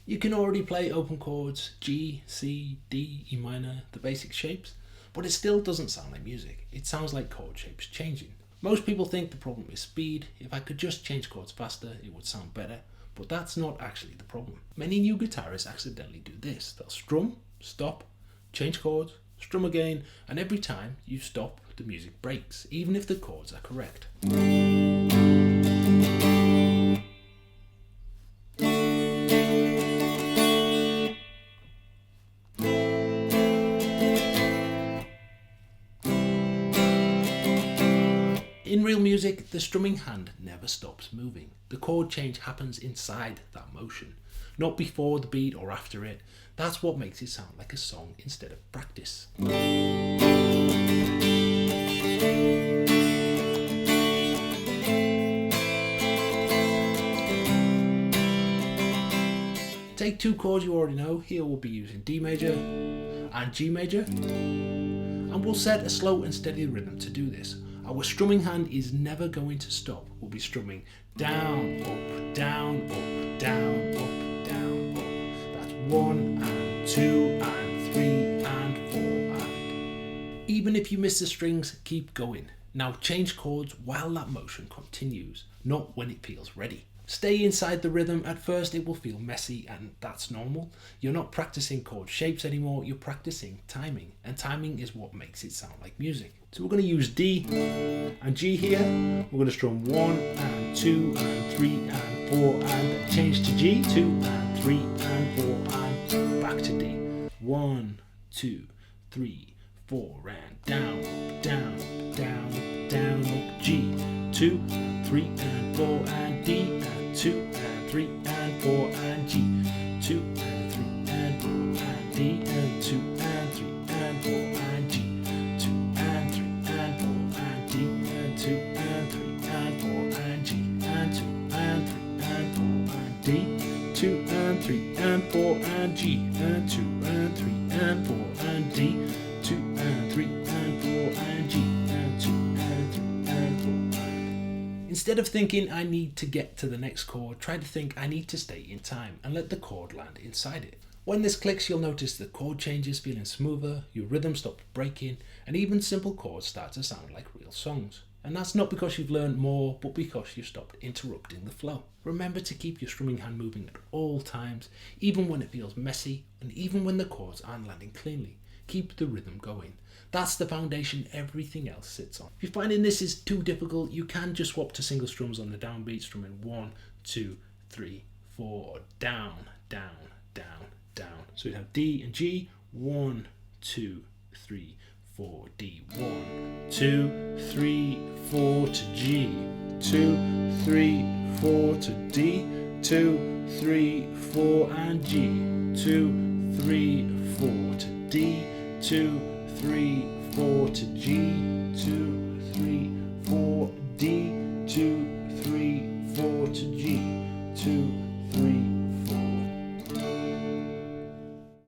You can already play open chords, G, C, D, E minor, the basic shapes, but it still doesn't sound like music. It sounds like chord shapes changing. Most people think the problem is speed. If I could just change chords faster, it would sound better, but that's not actually the problem. Many new guitarists accidentally do this. They'll strum, stop, change chords, strum again, and every time you stop, the music breaks, even if the chords are correct. In real music, the strumming hand never stops moving. The chord change happens inside that motion, not before the beat or after it. That's what makes it sound like a song instead of practice. Take two chords you already know. Here we'll be using D major and G major, and we'll set a slow and steady rhythm to do this. Our strumming hand is never going to stop. We'll be strumming down, up, down, up, down, up, down, up. That's 1 and 2 and 3 and 4 and... Even if you miss the strings, keep going. Now change chords while that motion continues, not when it feels ready. Stay inside the rhythm. At first it will feel messy, and that's normal. You're not practicing chord shapes anymore, you're practicing timing, and timing is what makes it sound like music. So we're going to use D and G here. We're going to strum 1 and 2 and 3 and 4 and change to G, 2 and 3 and 4 and back to D. 1, 2, 3, 4 and down, down, down, down, up G, 2 and 3 and 4 and D and 2 and 3 and 4 and G, 2 and 3 and 4 and D and 2 and 3 and 4 and G, 2 and 3 and 4 and D and 2 and 3 and 4 and G and 2 and 3 and 4 and D, 2 and 3 and 4 and G and 2 and 3 and 4 and D, 2 and 3 and 4 and G and 2 and 3 and 4. Instead of thinking I need to get to the next chord, try to think I need to stay in time and let the chord land inside it. When this clicks, you'll notice the chord changes feeling smoother, your rhythm stops breaking, and even simple chords start to sound like real songs. And that's not because you've learned more, but because you've stopped interrupting the flow. Remember to keep your strumming hand moving at all times, even when it feels messy, and even when the chords aren't landing cleanly. Keep the rhythm going. That's the foundation everything else sits on. If you're finding this is too difficult, you can just swap to single strums on the downbeat, strumming 1, 2, 3, 4, down, down, down, down. So we have D and G, 1, 2, 3, 4, D, 1, 2, 3, 4 to G, 2, 3, 4 to D, 2, 3, 4 and G, 2, 3, 4 to D, 2, 3, 4 to G, 2, 3, 4